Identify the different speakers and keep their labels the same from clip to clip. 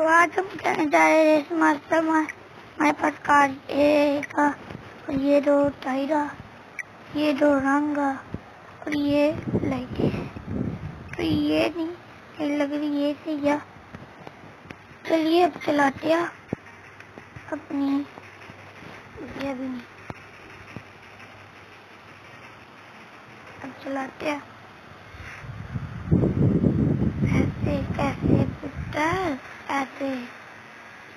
Speaker 1: तो आज हम कहने जा रहे हैं रेस मास्टर में हमारे पास कार ए का और ये दो टायरा, ये दो रंग और ये लाइटें है। तो ये नहीं लग रही ये से या चलिए अब चलाते हैं अपनी ये भी नहीं अब चलाते हैं ऐसे कैसे पुत्र ऐसे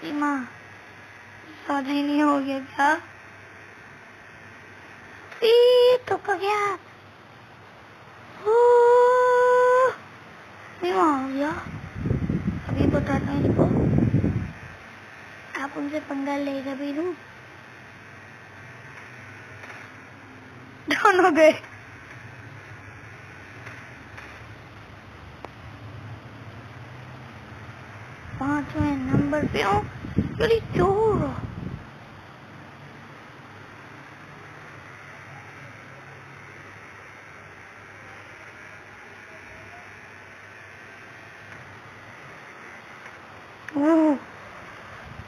Speaker 1: सीमा ज्यादा ही नहीं हो गया क्या तो का गया सीमा हो गया। अभी बताता हूँ इनको आप उनसे पंगा लेगा भी लूं दोनों गए। पांचवें नंबर पे हूँ बड़ी चोर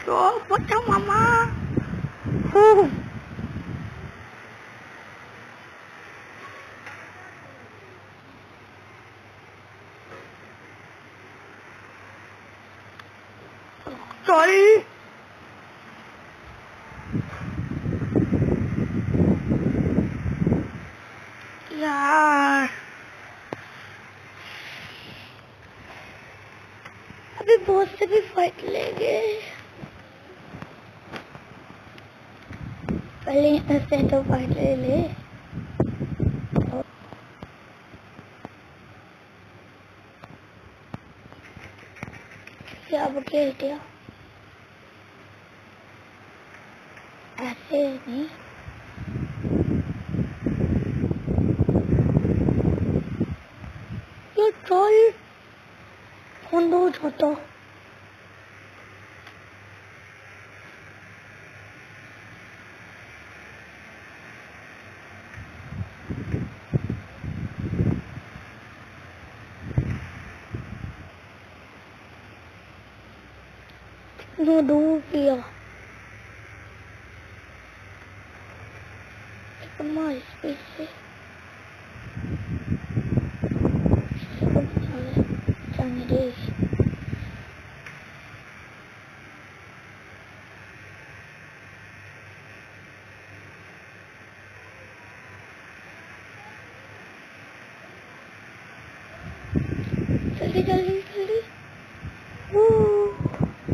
Speaker 1: क्या पता मामा सॉरी यार अभी बहुत से भी फाइट लेंगे पहले ऐसे तो फाइट ले ले क्या बकेल क्या ऐसे नहीं ये ट्रोल कौन रोज होता नो दूर किया हमारे स्पीड से जाने दे जल्दी जल्दी